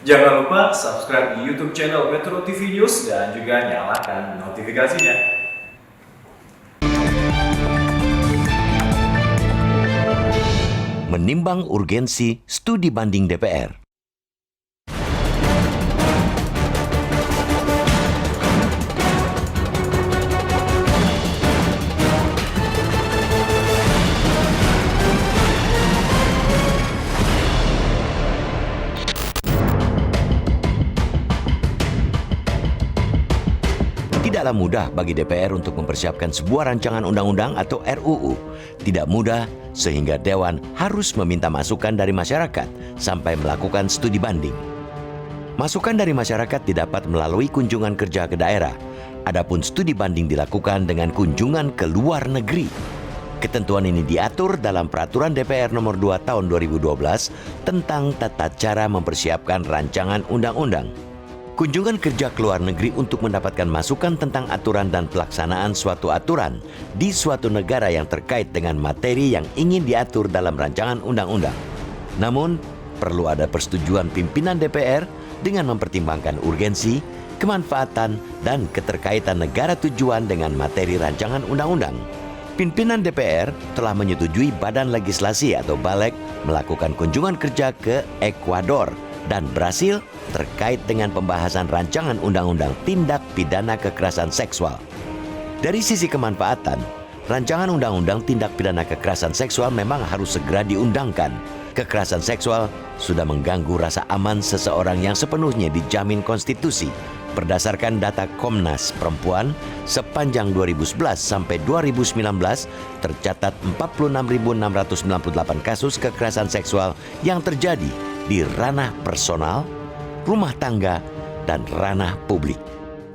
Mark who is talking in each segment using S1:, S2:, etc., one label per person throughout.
S1: Jangan lupa subscribe di YouTube channel Metro TV News dan juga nyalakan notifikasinya.
S2: Menimbang urgensi studi banding DPR. Tidaklah mudah bagi DPR untuk mempersiapkan sebuah rancangan undang-undang atau RUU. Tidak mudah sehingga Dewan harus meminta masukan dari masyarakat sampai melakukan studi banding. Masukan dari masyarakat didapat melalui kunjungan kerja ke daerah. Adapun studi banding dilakukan dengan kunjungan ke luar negeri. Ketentuan ini diatur dalam Peraturan DPR Nomor 2 Tahun 2012 tentang tata cara mempersiapkan rancangan undang-undang. Kunjungan kerja ke luar negeri untuk mendapatkan masukan tentang aturan dan pelaksanaan suatu aturan di suatu negara yang terkait dengan materi yang ingin diatur dalam rancangan undang-undang. Namun, perlu ada persetujuan pimpinan DPR dengan mempertimbangkan urgensi, kemanfaatan, dan keterkaitan negara tujuan dengan materi rancangan undang-undang. Pimpinan DPR telah menyetujui Badan Legislasi atau BALEK melakukan kunjungan kerja ke Ekuador dan Brasil terkait dengan pembahasan rancangan undang-undang tindak pidana kekerasan seksual. Dari sisi kemanfaatan, rancangan undang-undang tindak pidana kekerasan seksual memang harus segera diundangkan. Kekerasan seksual sudah mengganggu rasa aman seseorang yang sepenuhnya dijamin konstitusi. Berdasarkan data Komnas Perempuan, sepanjang 2011 sampai 2019 tercatat 46.698 kasus kekerasan seksual yang terjadi di ranah personal, rumah tangga, dan ranah publik.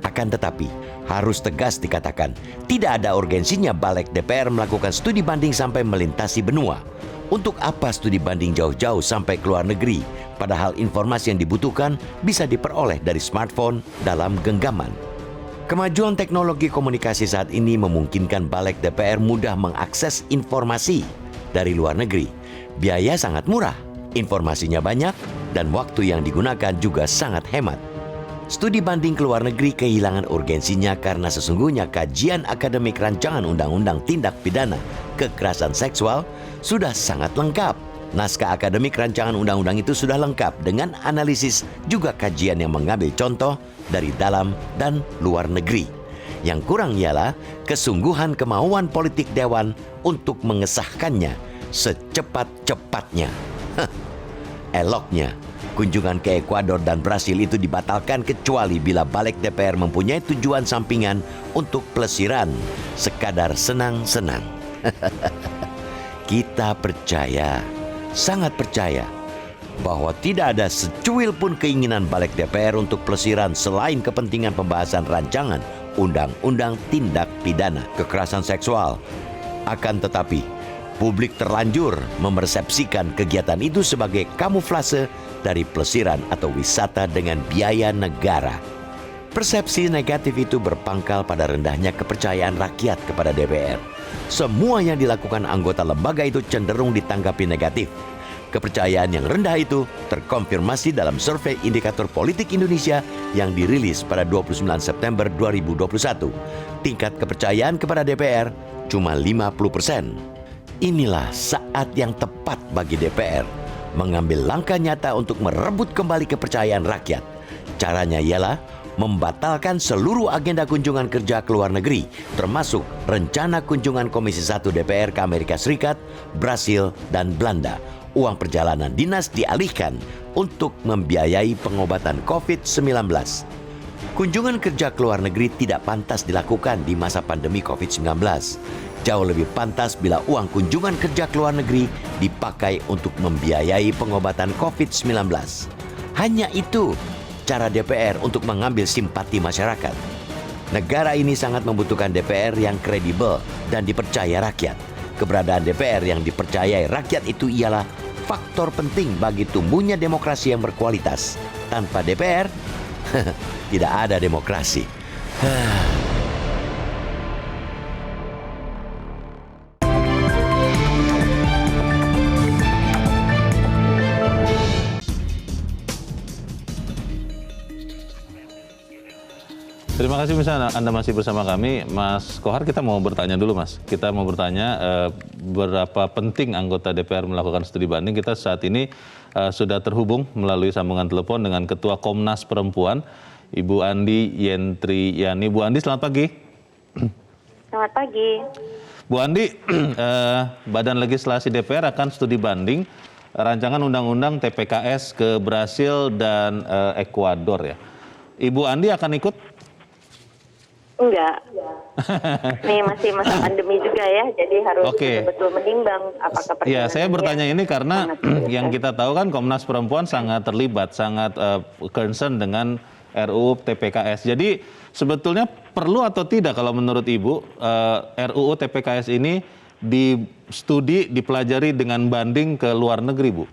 S2: Akan tetapi, harus tegas dikatakan, tidak ada urgensinya Balek DPR melakukan studi banding sampai melintasi benua. Untuk apa studi banding jauh-jauh sampai ke luar negeri, padahal informasi yang dibutuhkan bisa diperoleh dari smartphone dalam genggaman. Kemajuan teknologi komunikasi saat ini memungkinkan Balek DPR mudah mengakses informasi dari luar negeri. Biaya sangat murah, informasinya banyak, dan waktu yang digunakan juga sangat hemat. Studi banding ke luar negeri kehilangan urgensinya karena sesungguhnya kajian akademik rancangan undang-undang tindak pidana kekerasan seksual sudah sangat lengkap. Naskah akademik rancangan undang-undang itu sudah lengkap dengan analisis juga kajian yang mengambil contoh dari dalam dan luar negeri. Yang kurang ialah kesungguhan kemauan politik Dewan untuk mengesahkannya secepat-cepatnya. Eloknya, kunjungan ke Ekuador dan Brasil itu dibatalkan kecuali bila Balek DPR mempunyai tujuan sampingan untuk pelesiran, sekadar senang-senang. Kita percaya, sangat percaya, bahwa tidak ada secuil pun keinginan Balek DPR untuk pelesiran selain kepentingan pembahasan rancangan undang-undang tindak pidana kekerasan seksual. Akan tetapi, publik terlanjur memersepsikan kegiatan itu sebagai kamuflase dari pelesiran atau wisata dengan biaya negara. Persepsi negatif itu berpangkal pada rendahnya kepercayaan rakyat kepada DPR. Semua yang dilakukan anggota lembaga itu cenderung ditanggapi negatif. Kepercayaan yang rendah itu terkonfirmasi dalam survei Indikator Politik Indonesia yang dirilis pada 29 September 2021. Tingkat kepercayaan kepada DPR cuma 50%. Inilah saat yang tepat bagi DPR mengambil langkah nyata untuk merebut kembali kepercayaan rakyat. Caranya ialah membatalkan seluruh agenda kunjungan kerja ke luar negeri, termasuk rencana kunjungan Komisi 1 DPR ke Amerika Serikat, Brasil, dan Belanda. Uang perjalanan dinas dialihkan untuk membiayai pengobatan COVID-19. Kunjungan kerja ke luar negeri tidak pantas dilakukan di masa pandemi COVID-19. Jauh lebih pantas bila uang kunjungan kerja ke luar negeri dipakai untuk membiayai pengobatan COVID-19. Hanya itu cara DPR untuk mengambil simpati masyarakat. Negara ini sangat membutuhkan DPR yang kredibel dan dipercaya rakyat. Keberadaan DPR yang dipercayai rakyat itu ialah faktor penting bagi tumbuhnya demokrasi yang berkualitas. Tanpa DPR, tidak ada demokrasi.
S3: Terima kasih misalnya Anda masih bersama kami. Mas Kohar, kita mau bertanya dulu Mas. Kita mau bertanya berapa penting anggota DPR melakukan studi banding. Kita saat ini sudah terhubung melalui sambungan telepon dengan Ketua Komnas Perempuan, Ibu Andi Yentriani. Bu Andi, selamat pagi.
S4: Selamat pagi.
S3: Bu Andi, Badan Legislasi DPR akan studi banding rancangan undang-undang TPKS ke Brasil dan Ekuador ya. Ibu Andi akan ikut?
S4: Enggak. Ini masih masa pandemi juga ya, jadi harus
S3: Oke.
S4: betul-betul menimbang apakah
S3: Ya, saya bertanya ini karena
S4: sangat prioritas.
S3: yang kita tahu kan Komnas Perempuan sangat terlibat, sangat concern dengan RUU TPKS. Jadi sebetulnya perlu atau tidak kalau menurut Ibu RUU TPKS ini dipelajari dengan banding ke luar negeri, Bu?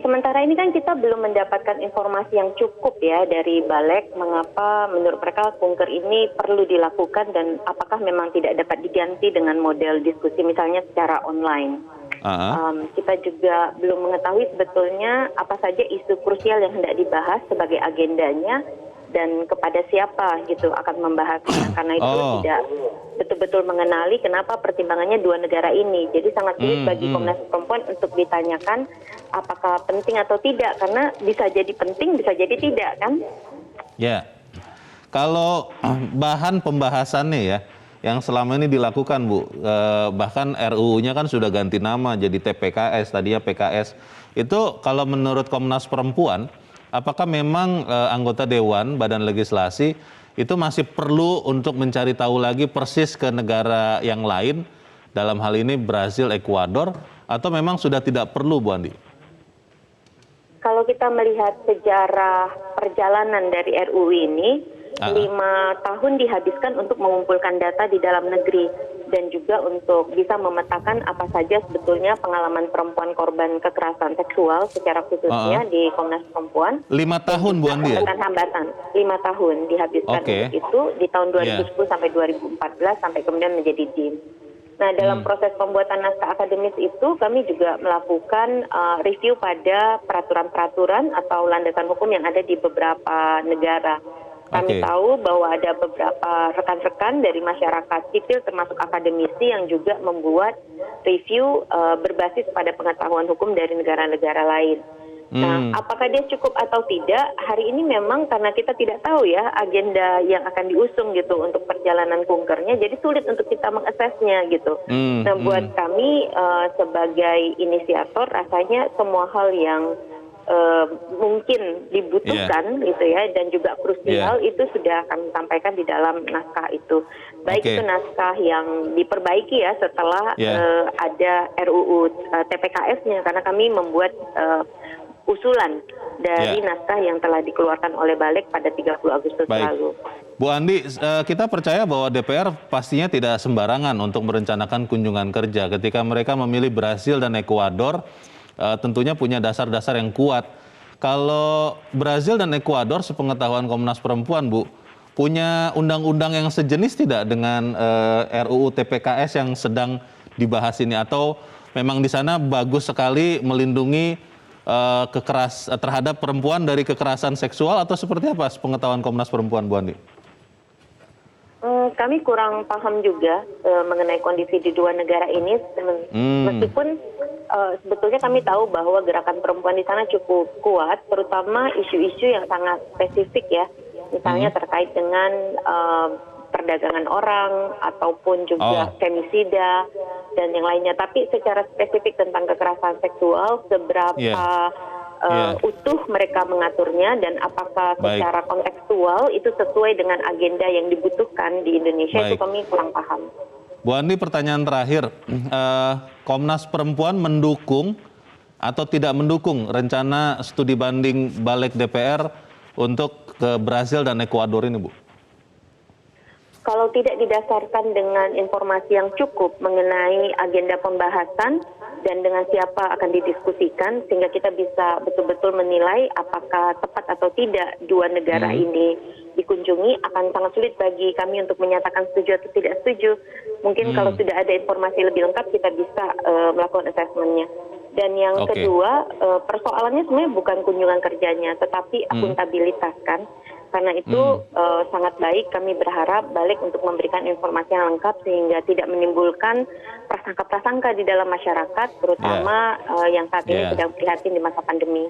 S4: Sementara ini kan kita belum mendapatkan informasi yang cukup ya dari Balek mengapa menurut mereka kunker ini perlu dilakukan dan apakah memang tidak dapat diganti dengan model diskusi misalnya secara online. Kita juga belum mengetahui sebetulnya apa saja isu krusial yang hendak dibahas sebagai agendanya dan kepada siapa gitu akan membahasnya karena itu tidak betul-betul mengenali kenapa pertimbangannya dua negara ini. Jadi sangat sulit bagi Komnas Perempuan untuk ditanyakan apakah penting atau tidak karena bisa jadi penting, bisa jadi tidak kan?
S3: Ya. Kalau bahan pembahasannya ya yang selama ini dilakukan Bu, bahkan RUU-nya kan sudah ganti nama jadi TPKS, tadinya PKS. Itu kalau menurut Komnas Perempuan, apakah memang anggota Dewan Badan Legislasi itu masih perlu untuk mencari tahu lagi persis ke negara yang lain, dalam hal ini Brasil, Ekuador, atau memang sudah tidak perlu, Bu Andi?
S4: Kalau kita melihat sejarah perjalanan dari RUU ini, 5 tahun dihabiskan untuk mengumpulkan data di dalam negeri dan juga untuk bisa memetakan apa saja sebetulnya pengalaman perempuan korban kekerasan seksual secara khususnya di Komnas Perempuan.
S3: 5 tahun Bu Andi ya?
S4: Hambatan 5 tahun dihabiskan untuk itu di tahun 2010 sampai 2014 sampai kemudian menjadi DIM. Nah, dalam proses pembuatan naskah akademis itu kami juga melakukan review pada peraturan-peraturan atau landasan hukum yang ada di beberapa negara. Kami tahu bahwa ada beberapa rekan-rekan dari masyarakat sipil termasuk akademisi yang juga membuat review berbasis pada pengetahuan hukum dari negara-negara lain. Nah, apakah dia cukup atau tidak? Hari ini memang karena kita tidak tahu ya agenda yang akan diusung gitu untuk perjalanan kunkernya, jadi sulit untuk kita mengaksesnya gitu. Nah, buat kami sebagai inisiator rasanya semua hal yang mungkin dibutuhkan gitu ya dan juga krusial itu sudah kami sampaikan di dalam naskah itu. Baik itu naskah yang diperbaiki ya setelah ada RUU TPKS-nya karena kami membuat usulan dari naskah yang telah dikeluarkan oleh Balek pada 30 Agustus lalu.
S3: Bu Andi, kita percaya bahwa DPR pastinya tidak sembarangan untuk merencanakan kunjungan kerja. Ketika mereka memilih Brasil dan Ekuador, tentunya punya dasar-dasar yang kuat. Kalau Brasil dan Ekuador, sepengetahuan Komnas Perempuan, Bu, punya undang-undang yang sejenis tidak dengan RUU TPKS yang sedang dibahas ini? Atau memang di sana bagus sekali melindungi terhadap perempuan dari kekerasan seksual atau seperti apa sepengetahuan Komnas Perempuan, Bu Andi?
S4: Kami kurang paham juga mengenai kondisi di dua negara ini, meskipun sebetulnya kami tahu bahwa gerakan perempuan di sana cukup kuat, terutama isu-isu yang sangat spesifik ya, misalnya terkait dengan perdagangan orang ataupun juga femisida dan yang lainnya. Tapi secara spesifik tentang kekerasan seksual, seberapa utuh mereka mengaturnya dan apakah secara kontekstual itu sesuai dengan agenda yang dibutuhkan di Indonesia itu kami kurang paham.
S3: Bu Andi, pertanyaan terakhir, Komnas Perempuan mendukung atau tidak mendukung rencana studi banding Balek DPR untuk ke Brasil dan Ekuador ini, Bu?
S4: Kalau tidak didasarkan dengan informasi yang cukup mengenai agenda pembahasan dan dengan siapa akan didiskusikan, sehingga kita bisa betul-betul menilai apakah tepat atau tidak dua negara ini dikunjungi, akan sangat sulit bagi kami untuk menyatakan setuju atau tidak setuju. Mungkin kalau sudah ada informasi lebih lengkap, kita bisa melakukan assessment-nya. Dan yang kedua, persoalannya sebenarnya bukan kunjungan kerjanya, tetapi akuntabilitas kan. Karena itu sangat baik, kami berharap balik untuk memberikan informasi yang lengkap sehingga tidak menimbulkan prasangka-prasangka di dalam masyarakat, terutama yang saat ini sedang prihatin di masa pandemi.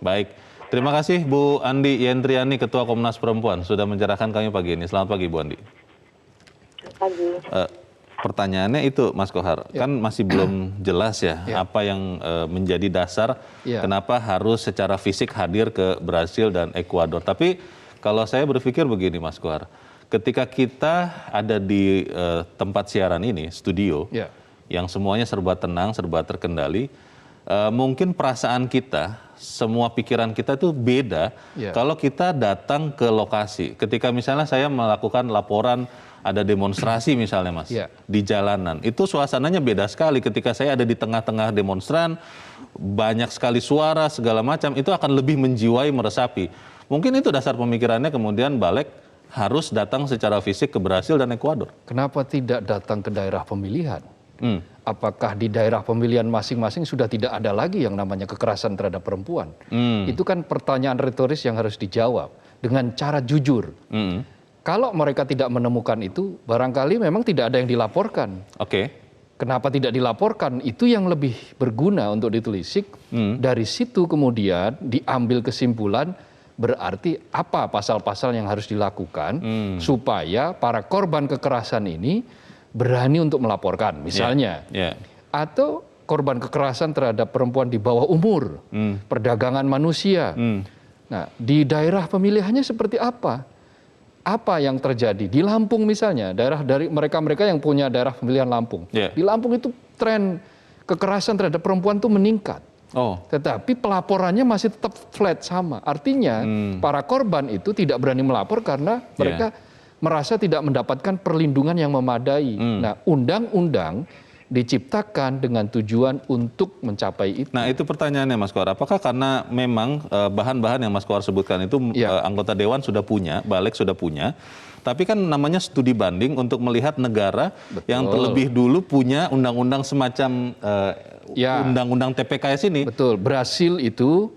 S3: Baik, terima kasih Bu Andi Yentriani, Ketua Komnas Perempuan, sudah mencerahkan kami pagi ini. Selamat pagi Bu Andi.
S4: Selamat pagi.
S3: Pertanyaannya itu Mas Kohar, kan masih belum jelas apa yang menjadi dasar kenapa harus secara fisik hadir ke Brasil dan Ekuador. Tapi kalau saya berpikir begini Mas Kohar, ketika kita ada di tempat siaran ini, studio, yang semuanya serba tenang, serba terkendali, mungkin perasaan kita, semua pikiran kita itu beda kalau kita datang ke lokasi. Ketika misalnya saya melakukan laporan ada demonstrasi misalnya Mas, di jalanan, itu suasananya beda sekali. Ketika saya ada di tengah-tengah demonstran, banyak sekali suara segala macam, itu akan lebih menjiwai, meresapi. Mungkin itu dasar pemikirannya kemudian balik harus datang secara fisik ke Brasil dan Ekuador.
S5: Kenapa tidak datang ke daerah pemilihan? Apakah di daerah pemilihan masing-masing sudah tidak ada lagi yang namanya kekerasan terhadap perempuan? Itu kan pertanyaan retoris yang harus dijawab dengan cara jujur. Kalau mereka tidak menemukan itu, barangkali memang tidak ada yang dilaporkan. Kenapa tidak dilaporkan? Itu yang lebih berguna untuk ditelisik. Dari situ kemudian diambil kesimpulan, berarti apa pasal-pasal yang harus dilakukan supaya para korban kekerasan ini berani untuk melaporkan, misalnya. Atau korban kekerasan terhadap perempuan di bawah umur, perdagangan manusia. Nah, di daerah pemilihannya seperti apa? Apa yang terjadi? Di Lampung misalnya, daerah dari mereka-mereka yang punya daerah pemilihan Lampung. Di Lampung itu tren kekerasan terhadap perempuan itu meningkat. Tetapi pelaporannya masih tetap flat sama. Artinya para korban itu tidak berani melapor karena mereka merasa tidak mendapatkan perlindungan yang memadai. Nah, undang-undang diciptakan dengan tujuan untuk mencapai itu.
S3: Nah, itu pertanyaannya Mas Kohar. Apakah karena memang bahan-bahan yang Mas Kohar sebutkan itu anggota Dewan sudah punya, Balik sudah punya, tapi kan namanya studi banding untuk melihat negara yang terlebih dulu punya undang-undang semacam undang-undang TPKS ini.
S5: Betul, Brasil itu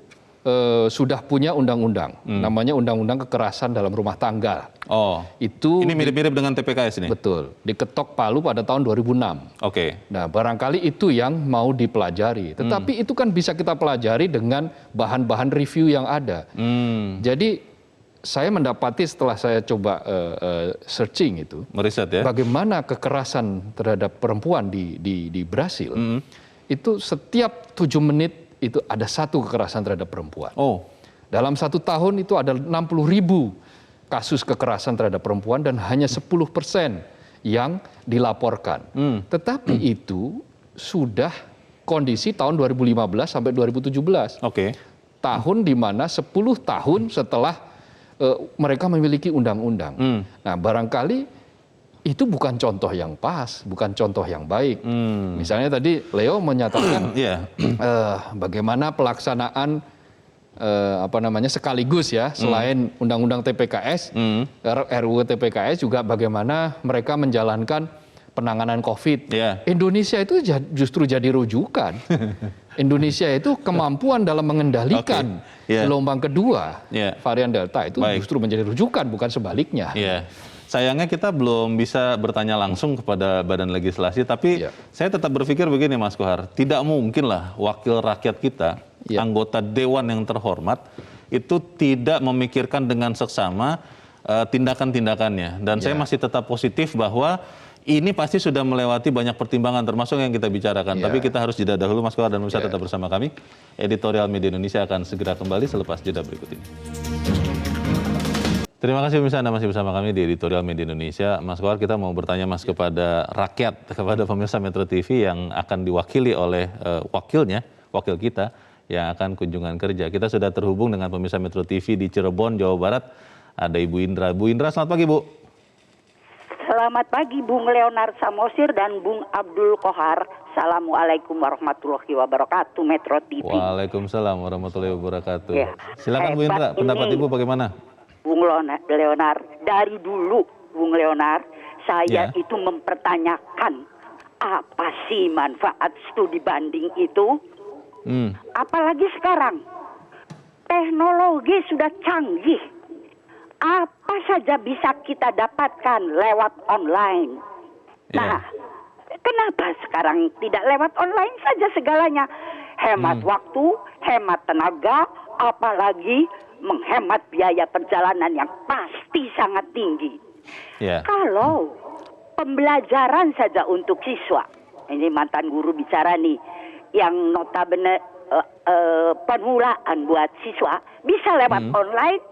S5: sudah punya undang-undang, namanya Undang-Undang Kekerasan dalam Rumah Tangga. Itu
S3: ini mirip-mirip dengan TPKS ini?
S5: Betul, diketok palu pada tahun 2006. Nah, barangkali itu yang mau dipelajari. Tetapi itu kan bisa kita pelajari dengan bahan-bahan review yang ada. Jadi saya mendapati setelah saya coba searching itu,
S3: meriset
S5: bagaimana kekerasan terhadap perempuan di Brasil, itu setiap 7 menit itu ada satu kekerasan terhadap perempuan. Dalam 1 tahun itu ada 60.000 kasus kekerasan terhadap perempuan dan hanya 10% yang dilaporkan. Tetapi itu sudah kondisi tahun 2015 sampai 2017. Tahun di mana 10 tahun setelah mereka memiliki undang-undang. Nah, barangkali itu bukan contoh yang pas, bukan contoh yang baik. Misalnya tadi Leo menyatakan bagaimana pelaksanaan sekaligus selain undang-undang TPKS, RUU TPKS juga bagaimana mereka menjalankan penanganan COVID. Indonesia itu justru jadi rujukan. Indonesia itu kemampuan dalam mengendalikan gelombang kedua varian Delta itu justru menjadi rujukan, bukan sebaliknya.
S3: Sayangnya kita belum bisa bertanya langsung kepada Badan Legislasi, tapi saya tetap berpikir begini Mas Kohar, tidak mungkinlah wakil rakyat kita, anggota Dewan yang terhormat, itu tidak memikirkan dengan seksama tindakan-tindakannya. Dan saya masih tetap positif bahwa ini pasti sudah melewati banyak pertimbangan termasuk yang kita bicarakan. Tapi kita harus jeda dahulu Mas Kohar dan bisa tetap bersama kami. Editorial Media Indonesia akan segera kembali selepas jeda berikut ini. Terima kasih pemirsa, Anda masih bersama kami di Editorial Media Indonesia. Mas Kohar, kita mau bertanya Mas kepada rakyat, kepada pemirsa Metro TV yang akan diwakili oleh wakil kita yang akan kunjungan kerja. Kita sudah terhubung dengan pemirsa Metro TV di Cirebon, Jawa Barat. Ada Ibu Indra. Bu Indra, selamat pagi Bu.
S6: Selamat pagi Bung Leonard Samosir dan Bung Abdul Kohar. Assalamualaikum warahmatullahi wabarakatuh, Metro TV.
S3: Waalaikumsalam warahmatullahi wabarakatuh. Silakan Bu Indra, pendapat Ibu bagaimana?
S6: Bung Leonard, dari dulu Bung Leonard, saya itu mempertanyakan apa sih manfaat studi banding itu? Apalagi sekarang teknologi sudah canggih, apa saja bisa kita dapatkan lewat online. Nah, kenapa sekarang tidak lewat online saja segalanya? Hemat waktu, hemat tenaga, apalagi menghemat biaya perjalanan yang pasti sangat tinggi. Kalau pembelajaran saja untuk siswa, ini mantan guru bicara nih, yang notabene permulaan buat siswa bisa lewat online,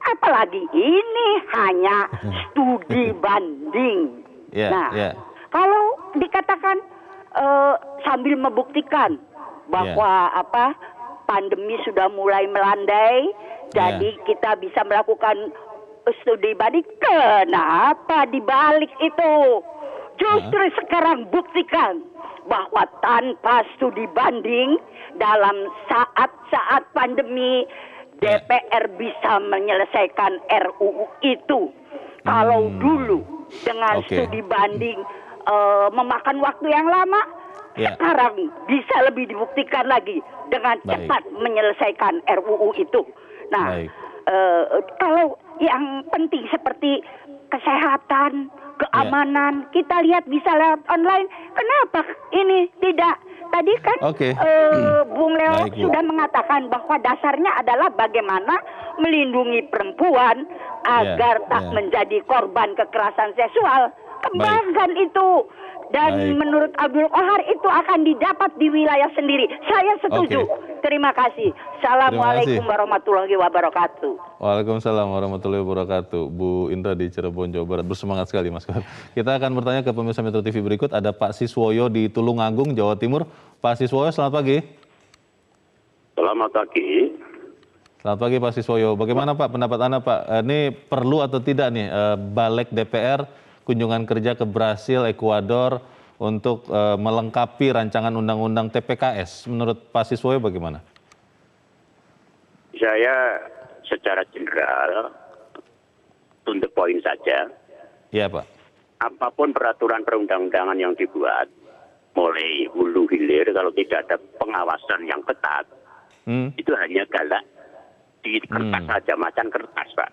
S6: apalagi ini hanya studi banding. Kalau dikatakan sambil membuktikan bahwa pandemi sudah mulai melandai, jadi kita bisa melakukan studi banding. Kenapa dibalik itu? Justru sekarang buktikan bahwa tanpa studi banding dalam saat-saat pandemi DPR bisa menyelesaikan RUU itu. Kalau dulu dengan studi banding memakan waktu yang lama, sekarang bisa lebih dibuktikan lagi dengan cepat menyelesaikan RUU itu. Nah, kalau yang penting seperti kesehatan, keamanan, kita lihat bisa lewat online. Kenapa ini tidak? Tadi kan Bung Leo sudah mengatakan bahwa dasarnya adalah bagaimana melindungi perempuan agar tak menjadi korban kekerasan seksual. Kembangkan itu. Dan menurut Abdul Qahar itu akan didapat di wilayah sendiri. Saya setuju. Terima kasih. Assalamualaikum warahmatullahi wabarakatuh.
S3: Waalaikumsalam warahmatullahi wabarakatuh. Bu Indra di Cirebon, Jawa Barat. Bersemangat sekali, Mas. Kita akan bertanya ke pemirsa Metro TV berikut. Ada Pak Siswoyo di Tulungagung, Jawa Timur. Pak Siswoyo, selamat pagi.
S7: Selamat pagi.
S3: Selamat pagi, Pak Siswoyo. Bagaimana, Pak, pendapat Anda, Pak? Ini perlu atau tidak nih balik DPR kunjungan kerja ke Brasil, Ekuador untuk melengkapi rancangan undang-undang TPKS. Menurut Pak Siswoyo bagaimana?
S7: Saya secara general, to the point saja.
S3: Iya, Pak.
S7: Apapun peraturan perundang-undangan yang dibuat, mulai hulu hilir, kalau tidak ada pengawasan yang ketat, itu hanya galak di kertas saja, macan kertas, Pak.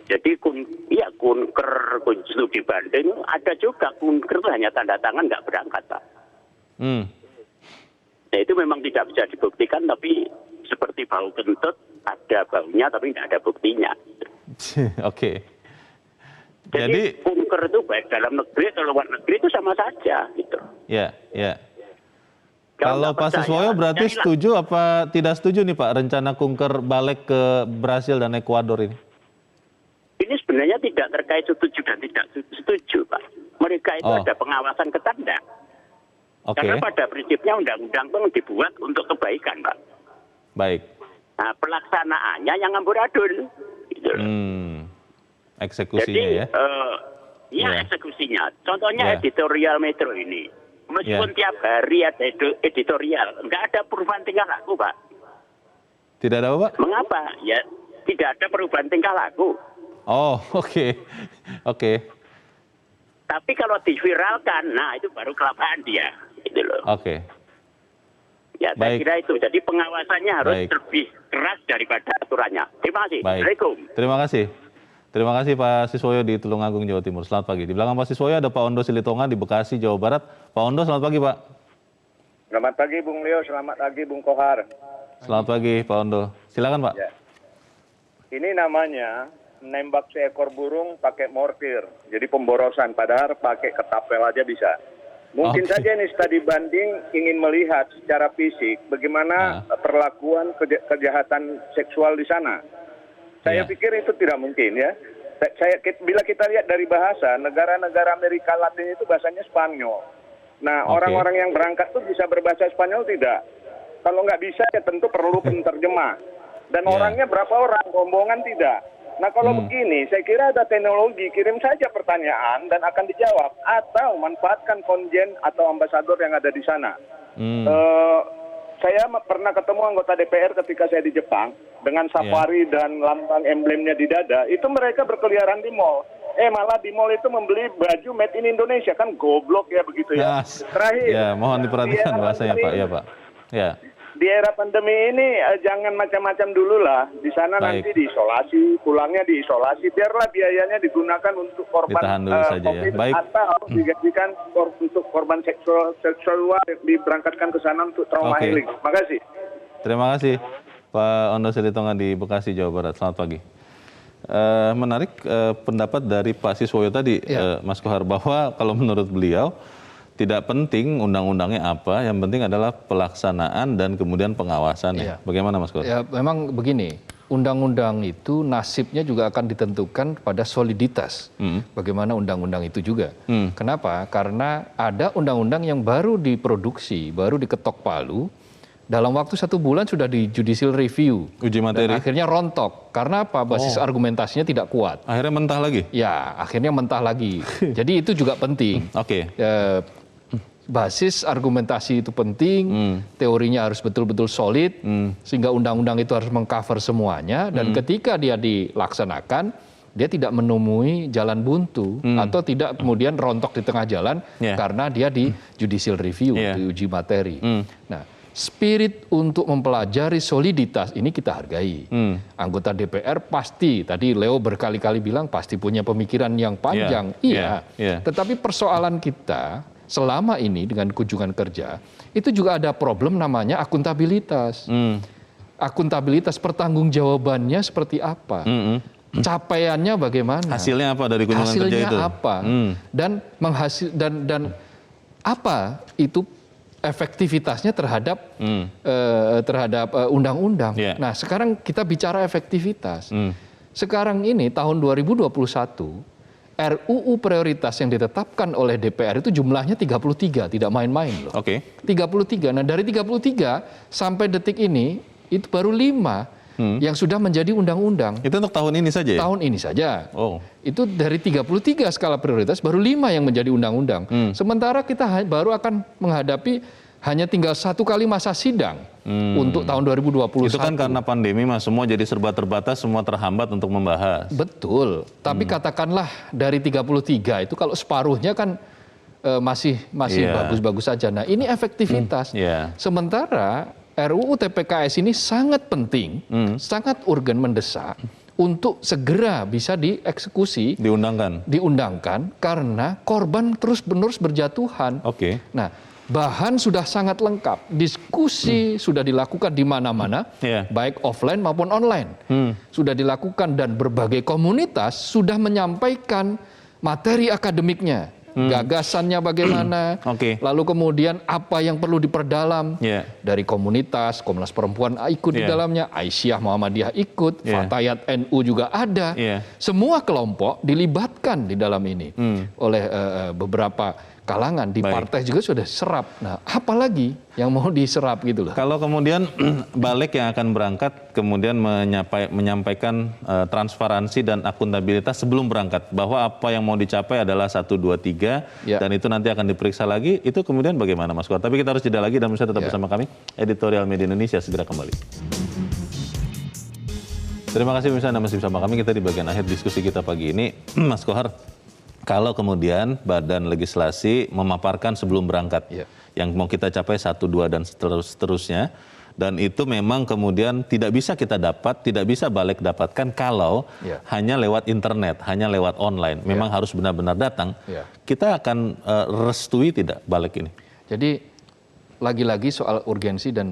S7: Jadi kunker studi banding ada juga, kunker itu hanya tanda tangan, nggak berangkat, Pak. Nah, itu memang tidak bisa dibuktikan, tapi seperti bau kentut, ada baunya tapi tidak ada buktinya. Jadi kunker itu baik dalam negeri atau luar negeri itu sama saja, gitu.
S3: Kalau Pak Siswoyo berarti setuju apa tidak setuju nih, Pak, rencana kunker balik ke Brasil dan Ekuador ini?
S7: Ini sebenarnya tidak terkait setuju dan tidak setuju, Pak. Mereka itu ada pengawasan ketat, enggak? Karena pada prinsipnya undang-undang itu dibuat untuk kebaikan, Pak.
S3: Baik.
S7: Nah, pelaksanaannya yang amburadul. Gitu.
S3: Eksekusinya.
S7: Jadi, eksekusinya. Contohnya editorial Metro ini. Meskipun tiap hari ada editorial, enggak ada perubahan tingkah laku, Pak.
S3: Tidak ada apa, Pak?
S7: Mengapa? Ya, tidak ada perubahan tingkah laku.
S3: Oke.
S7: Tapi kalau diviralkan, nah itu baru kelapaan dia, gitu loh. Ya, saya kira itu. Jadi pengawasannya harus lebih keras daripada aturannya. Terima kasih. Assalamualaikum.
S3: Terima kasih Pak Siswoyo di Tulungagung, Jawa Timur. Selamat pagi. Di belakang Pak Siswoyo ada Pak Ondo Silitonga di Bekasi, Jawa Barat. Pak Ondo, selamat pagi, Pak.
S8: Selamat pagi, Bung Leo. Selamat pagi, Bung Kohar.
S3: Selamat pagi, Pak Ondo. Silakan, Pak.
S8: Ya. Ini namanya nembak seekor burung pakai mortir. Jadi pemborosan, padahal pakai ketapel aja bisa. Mungkin saja ini studi banding ingin melihat secara fisik bagaimana perlakuan kejahatan seksual di sana. Saya pikir itu tidak mungkin, ya. Bila kita lihat dari bahasa, negara-negara Amerika Latin itu bahasanya Spanyol. Nah, orang-orang yang berangkat tuh bisa berbahasa Spanyol tidak? Kalau nggak bisa, ya tentu perlu penterjemah. Dan orangnya berapa orang, rombongan tidak. Nah, kalau begini, saya kira ada teknologi, kirim saja pertanyaan dan akan dijawab. Atau manfaatkan konjen atau ambasador yang ada di sana. Saya pernah ketemu anggota DPR ketika saya di Jepang, dengan safari dan lambang emblemnya di dada, itu mereka berkeliaran di mall. Malah di mall itu membeli baju made in Indonesia, kan goblok ya begitu ya.
S3: Terakhir. Ya, mohon diperhatikan bahasanya, Pak. Ya, Pak. Ya.
S8: di era pandemi ini jangan macam-macam dulu lah. Di sana
S3: Baik.
S8: nanti diisolasi, pulangnya diisolasi. Biarlah biayanya digunakan untuk korban
S3: Ditahan dulu saja ya.
S8: COVID
S3: Baik.
S8: atau digantikan untuk korban seksual diberangkatkan ke sana untuk trauma
S3: Oke.
S8: healing. Makasih.
S3: Terima kasih Pak Ondo Silitonga di Bekasi, Jawa Barat. Selamat pagi. Menarik pendapat dari Pak Siswoyo tadi, Mas Kohar, bahwa kalau menurut beliau tidak penting undang-undangnya apa, yang penting adalah pelaksanaan dan kemudian pengawasannya. Bagaimana Mas Kohar?
S5: Ya, memang begini, undang-undang itu nasibnya juga akan ditentukan pada soliditas. Bagaimana undang-undang itu juga. Kenapa? Karena ada undang-undang yang baru diproduksi, baru diketok palu, dalam waktu 1 bulan sudah di judicial review.
S3: Uji materi.
S5: Dan akhirnya rontok. Karena apa? Basis argumentasinya tidak kuat.
S3: Akhirnya mentah lagi?
S5: Ya, akhirnya mentah lagi. Jadi itu juga penting.
S3: Oke.
S5: Basis argumentasi itu penting, teorinya harus betul-betul solid, sehingga undang-undang itu harus mengcover semuanya, dan ketika dia dilaksanakan, dia tidak menemui jalan buntu, atau tidak kemudian rontok di tengah jalan, karena dia di judicial review, di uji materi. Nah, spirit untuk mempelajari soliditas ini kita hargai. Anggota DPR pasti, tadi Leo berkali-kali bilang, pasti punya pemikiran yang panjang. Tetapi persoalan kita selama ini dengan kunjungan kerja, itu juga ada problem namanya akuntabilitas. Akuntabilitas, pertanggungjawabannya seperti apa? Capaiannya bagaimana?
S3: Hasilnya apa dari kunjungan kerja itu?
S5: Hasilnya apa? Dan apa itu efektivitasnya terhadap undang-undang. Nah, sekarang kita bicara efektivitas. Sekarang ini tahun 2021, RUU prioritas yang ditetapkan oleh DPR itu jumlahnya 33, tidak main-main loh. 33. Nah, dari 33 sampai detik ini itu baru 5 yang sudah menjadi undang-undang.
S3: Itu untuk tahun ini saja ya?
S5: Tahun ini saja. Itu dari 33 skala prioritas baru 5 yang menjadi undang-undang. Sementara kita baru akan menghadapi hanya tinggal 1 kali masa sidang untuk tahun 2021.
S3: Itu kan karena pandemi Mas, semua jadi serba terbatas, semua terhambat untuk membahas.
S5: Betul, tapi katakanlah dari 33 itu kalau separuhnya kan masih bagus-bagus saja. Nah, ini efektivitas. Sementara RUU TPKS ini sangat penting, sangat urgen, mendesak untuk segera bisa dieksekusi, diundangkan karena korban terus-menerus berjatuhan. Nah, bahan sudah sangat lengkap, diskusi sudah dilakukan di mana-mana, baik offline maupun online. Sudah dilakukan dan berbagai komunitas sudah menyampaikan materi akademiknya, gagasannya bagaimana, lalu kemudian apa yang perlu diperdalam. Dari komunitas, Komnas Perempuan ikut di dalamnya, Aisyah Muhammadiyah ikut, Fatayat NU juga ada. Semua kelompok dilibatkan di dalam ini oleh beberapa kalangan di partai juga sudah serap. Nah, apalagi yang mau diserap gitu loh.
S3: Kalau kemudian balik yang akan berangkat kemudian menyampaikan transparansi dan akuntabilitas sebelum berangkat, bahwa apa yang mau dicapai adalah 1, 2, 3 dan itu nanti akan diperiksa lagi, itu kemudian bagaimana Mas Kohar? Tapi kita harus jeda lagi dan bisa tetap bersama kami. Editorial Media Indonesia segera kembali. Terima kasih pemirsa Anda masih bersama kami. Kita di bagian akhir diskusi kita pagi ini. Mas Kohar, kalau kemudian Badan Legislasi memaparkan sebelum berangkat yang mau kita capai 1, 2 dan seterusnya, dan itu memang kemudian tidak bisa kita dapat, tidak bisa balik dapatkan kalau hanya lewat internet, hanya lewat online, memang harus benar-benar datang, kita akan restui tidak balik ini?
S5: Jadi lagi-lagi soal urgensi dan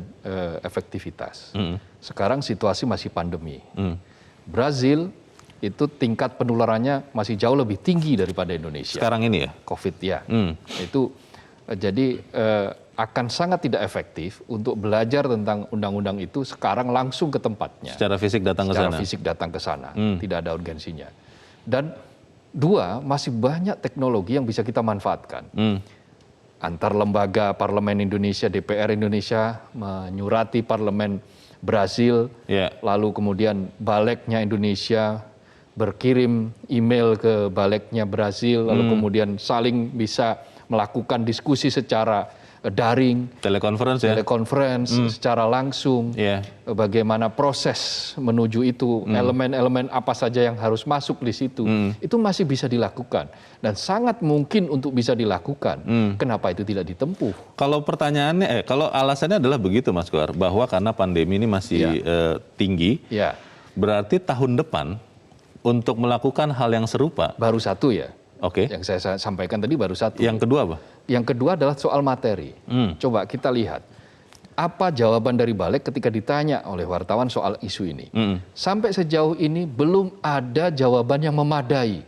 S5: efektivitas. Sekarang situasi masih pandemi. Brazil itu tingkat penularannya masih jauh lebih tinggi daripada Indonesia.
S3: Sekarang ini ya?
S5: COVID ya. Itu jadi akan sangat tidak efektif untuk belajar tentang undang-undang itu sekarang langsung ke tempatnya.
S3: Secara fisik datang ke sana?
S5: Secara fisik datang ke sana. Tidak ada urgensinya. Dan 2, masih banyak teknologi yang bisa kita manfaatkan. Antar lembaga Parlemen Indonesia, DPR Indonesia menyurati Parlemen Brazil, lalu kemudian Baleknya Indonesia berkirim email ke Baleknya Brazil, lalu kemudian saling bisa melakukan diskusi secara daring,
S3: telekonferensi ya.
S5: secara langsung, bagaimana proses menuju itu, elemen-elemen apa saja yang harus masuk di situ, itu masih bisa dilakukan dan sangat mungkin untuk bisa dilakukan. Kenapa itu tidak ditempuh?
S3: Kalau pertanyaannya, kalau alasannya adalah begitu Mas Koar, bahwa karena pandemi ini masih tinggi, berarti tahun depan untuk melakukan hal yang serupa
S5: baru satu ya.
S3: Oke.
S5: Yang saya sampaikan tadi baru satu.
S3: Yang kedua apa?
S5: Yang kedua adalah soal materi. Coba kita lihat apa jawaban dari Balik ketika ditanya oleh wartawan soal isu ini. Sampai sejauh ini belum ada jawaban yang memadai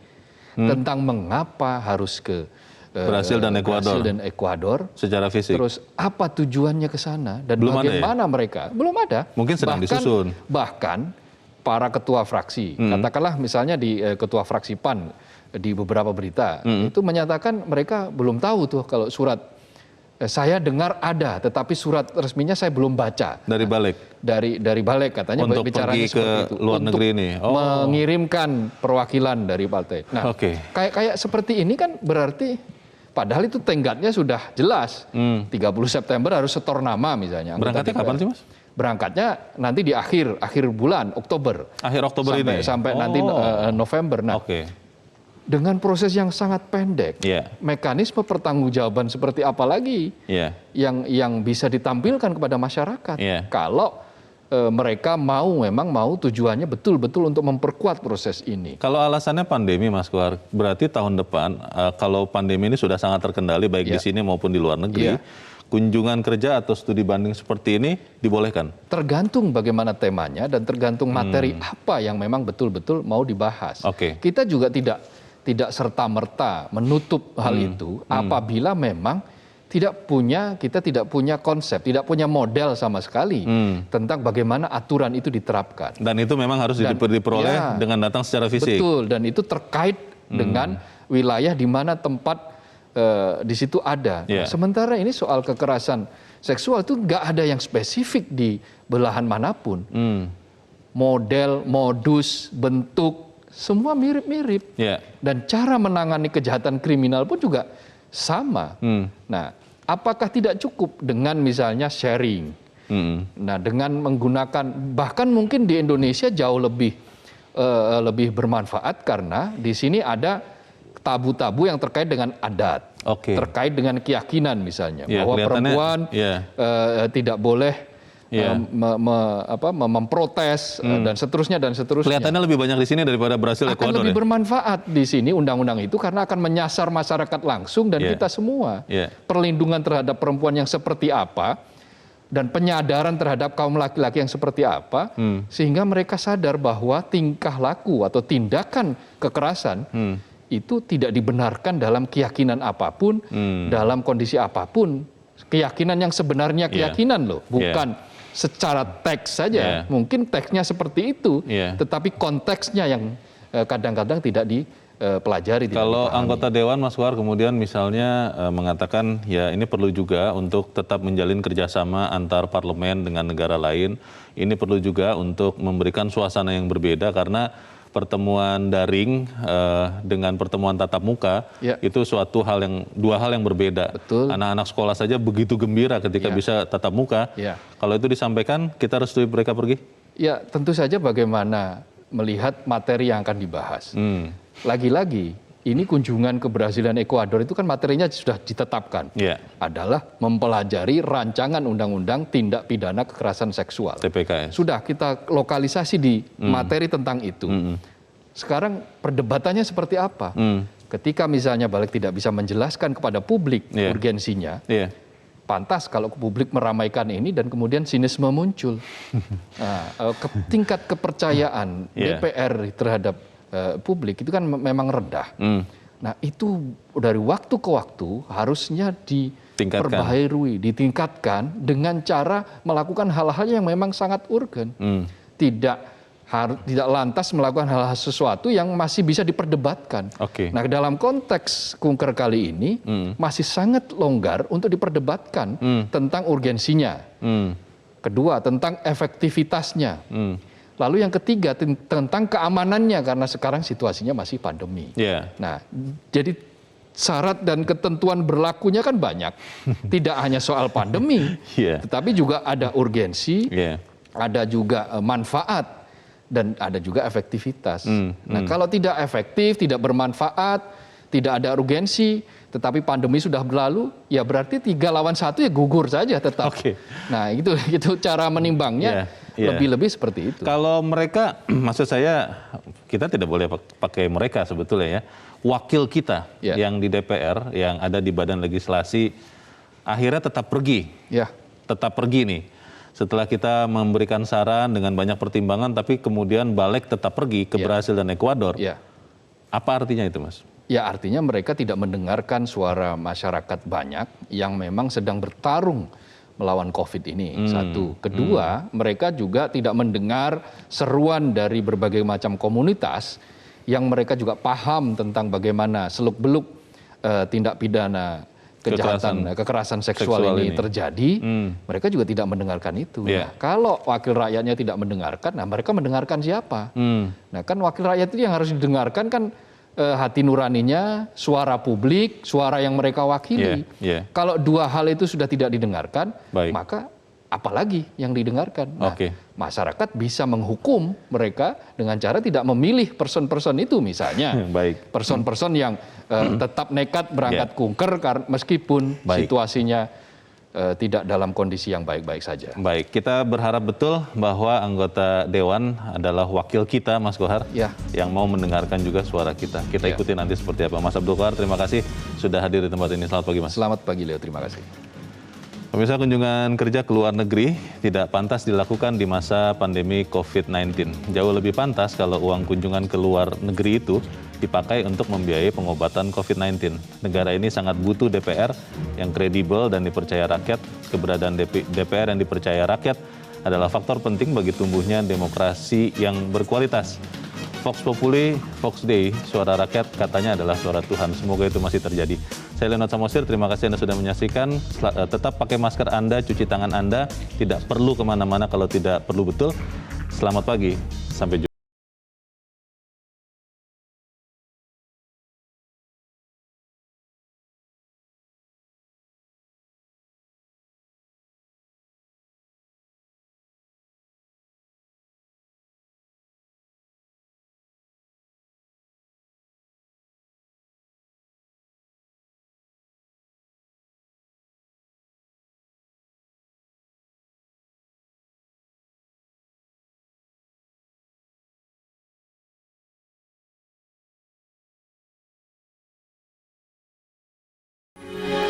S5: tentang mengapa harus ke
S3: Brasil dan
S5: Ekuador
S3: secara fisik.
S5: Terus apa tujuannya ke sana dan
S3: belum
S5: bagaimana mereka? Belum ada.
S3: Mungkin sedang disusun.
S5: Bahkan para ketua fraksi, katakanlah misalnya di ketua fraksi PAN di beberapa berita itu menyatakan mereka belum tahu tuh kalau surat saya dengar ada, tetapi surat resminya saya belum baca.
S3: Dari Balik?
S5: Dari Balik katanya
S3: untuk
S5: bicaranya
S3: pergi ke
S5: itu.
S3: luar
S5: untuk
S3: negeri ini?
S5: Mengirimkan perwakilan dari partai. Nah, kayak seperti ini kan berarti, padahal itu tenggatnya sudah jelas. 30 September harus setor nama misalnya.
S3: Berangkatnya kapan sih Mas?
S5: Berangkatnya nanti di akhir bulan Oktober.
S3: Akhir Oktober ini?
S5: Sampai nanti November. Nah, dengan proses yang sangat pendek, mekanisme pertanggungjawaban seperti apa lagi yang bisa ditampilkan kepada masyarakat kalau mereka memang mau tujuannya betul-betul untuk memperkuat proses ini.
S3: Kalau alasannya pandemi Mas Koar, berarti tahun depan kalau pandemi ini sudah sangat terkendali baik di sini maupun di luar negeri, kunjungan kerja atau studi banding seperti ini dibolehkan? Tergantung
S5: bagaimana temanya dan tergantung materi apa yang memang betul-betul mau dibahas. Kita juga tidak serta-merta menutup hal itu apabila memang kita tidak punya konsep, tidak punya model sama sekali tentang bagaimana aturan itu diterapkan.
S3: Dan itu memang harus diperoleh dengan datang secara fisik.
S5: Betul, dan itu terkait dengan wilayah di mana tempat di situ ada. Nah, sementara ini soal kekerasan seksual itu nggak ada yang spesifik di belahan manapun. Model, modus, bentuk, semua mirip-mirip. Dan cara menangani kejahatan kriminal pun juga sama. Nah, apakah tidak cukup dengan misalnya sharing? Nah, dengan menggunakan, bahkan mungkin di Indonesia jauh lebih bermanfaat karena di sini ada tabu-tabu yang terkait dengan adat, terkait dengan keyakinan misalnya, bahwa perempuan tidak boleh memprotes dan seterusnya.
S3: Kelihatannya lebih banyak di sini daripada Brasil, Ekuador.
S5: Akan lebih bermanfaat di sini undang-undang itu karena akan menyasar masyarakat langsung dan kita semua. Perlindungan terhadap perempuan yang seperti apa dan penyadaran terhadap kaum laki-laki yang seperti apa sehingga mereka sadar bahwa tingkah laku atau tindakan kekerasan itu tidak dibenarkan dalam keyakinan apapun, dalam kondisi apapun. Keyakinan yang sebenarnya keyakinan loh, bukan secara teks saja. Mungkin teksnya seperti itu, tetapi konteksnya yang kadang-kadang tidak dipelajari.
S3: Kalau anggota Dewan Mas Koar kemudian misalnya mengatakan ya ini perlu juga untuk tetap menjalin kerjasama antar parlemen dengan negara lain. Ini perlu juga untuk memberikan suasana yang berbeda karena pertemuan daring dengan pertemuan tatap muka itu dua hal yang berbeda. Anak-anak sekolah saja begitu gembira ketika bisa tatap muka. Kalau itu disampaikan, kita restui mereka pergi?
S5: Ya, tentu saja bagaimana melihat materi yang akan dibahas. Lagi-lagi, ini kunjungan ke Brasil dan Ekuador itu kan materinya sudah ditetapkan. Adalah mempelajari rancangan undang-undang tindak pidana kekerasan seksual.
S3: TPKS.
S5: Sudah kita lokalisasi di materi tentang itu. Sekarang perdebatannya seperti apa? Ketika misalnya Balik tidak bisa menjelaskan kepada publik urgensinya, pantas kalau publik meramaikan ini dan kemudian sinisme muncul. Tingkat kepercayaan DPR terhadap publik itu kan memang rendah. Nah, itu dari waktu ke waktu harusnya diperbaharui, ditingkatkan dengan cara melakukan hal-hal yang memang sangat urgen. Tidak lantas melakukan hal-hal sesuatu yang masih bisa diperdebatkan. Nah, dalam konteks kunker kali ini masih sangat longgar untuk diperdebatkan tentang urgensinya. Kedua, tentang efektivitasnya. Lalu yang ketiga tentang keamanannya karena sekarang situasinya masih pandemi. Nah, jadi syarat dan ketentuan berlakunya kan banyak. Tidak hanya soal pandemi, tetapi juga ada urgensi, ada juga manfaat, dan ada juga efektivitas. Nah, kalau tidak efektif, tidak bermanfaat, tidak ada urgensi, tetapi pandemi sudah berlalu, ya berarti 3 lawan 1 ya gugur saja tetap. Nah, itu cara menimbangnya, lebih-lebih seperti itu.
S3: Kalau mereka, maksud saya, kita tidak boleh pakai mereka sebetulnya ya. Wakil kita yang di DPR, yang ada di badan legislasi, akhirnya tetap pergi. Tetap pergi nih. Setelah kita memberikan saran dengan banyak pertimbangan, tapi kemudian balik tetap pergi ke Brasil dan Ekuador. Apa artinya itu, Mas?
S5: Ya, artinya mereka tidak mendengarkan suara masyarakat banyak yang memang sedang bertarung melawan COVID ini. Satu. Kedua, mereka juga tidak mendengar seruan dari berbagai macam komunitas yang mereka juga paham tentang bagaimana seluk-beluk tindak pidana kekerasan seksual ini terjadi. Mereka juga tidak mendengarkan itu. Nah, kalau wakil rakyatnya tidak mendengarkan, nah mereka mendengarkan siapa? Nah, kan wakil rakyat itu yang harus didengarkan kan hati nuraninya, suara publik, suara yang mereka wakili. Kalau 2 hal itu sudah tidak didengarkan, maka apalagi yang didengarkan. Nah, masyarakat bisa menghukum mereka dengan cara tidak memilih person-person itu misalnya. Person-person yang tetap nekat berangkat kunker meskipun situasinya tidak dalam kondisi yang baik-baik saja.
S3: Baik, kita berharap betul bahwa anggota Dewan adalah wakil kita, Mas Kohar, yang mau mendengarkan juga suara kita. Kita ikuti nanti seperti apa. Mas Abdul Kohar, terima kasih sudah hadir di tempat ini. Selamat pagi, Mas.
S5: Selamat pagi, Leo. Terima kasih.
S3: Pemirsa, kunjungan kerja ke luar negeri tidak pantas dilakukan di masa pandemi COVID-19. Jauh lebih pantas kalau uang kunjungan ke luar negeri itu dipakai untuk membiayai pengobatan COVID-19. Negara ini sangat butuh DPR yang kredibel dan dipercaya rakyat. Keberadaan DPR yang dipercaya rakyat adalah faktor penting bagi tumbuhnya demokrasi yang berkualitas. Vox Populi, Vox Dei, suara rakyat katanya adalah suara Tuhan. Semoga itu masih terjadi. Saya Leonard Samosir, terima kasih Anda sudah menyaksikan. Tetap pakai masker Anda, cuci tangan Anda. Tidak perlu kemana-mana kalau tidak perlu betul. Selamat pagi, sampai jumpa.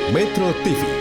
S9: Metro TV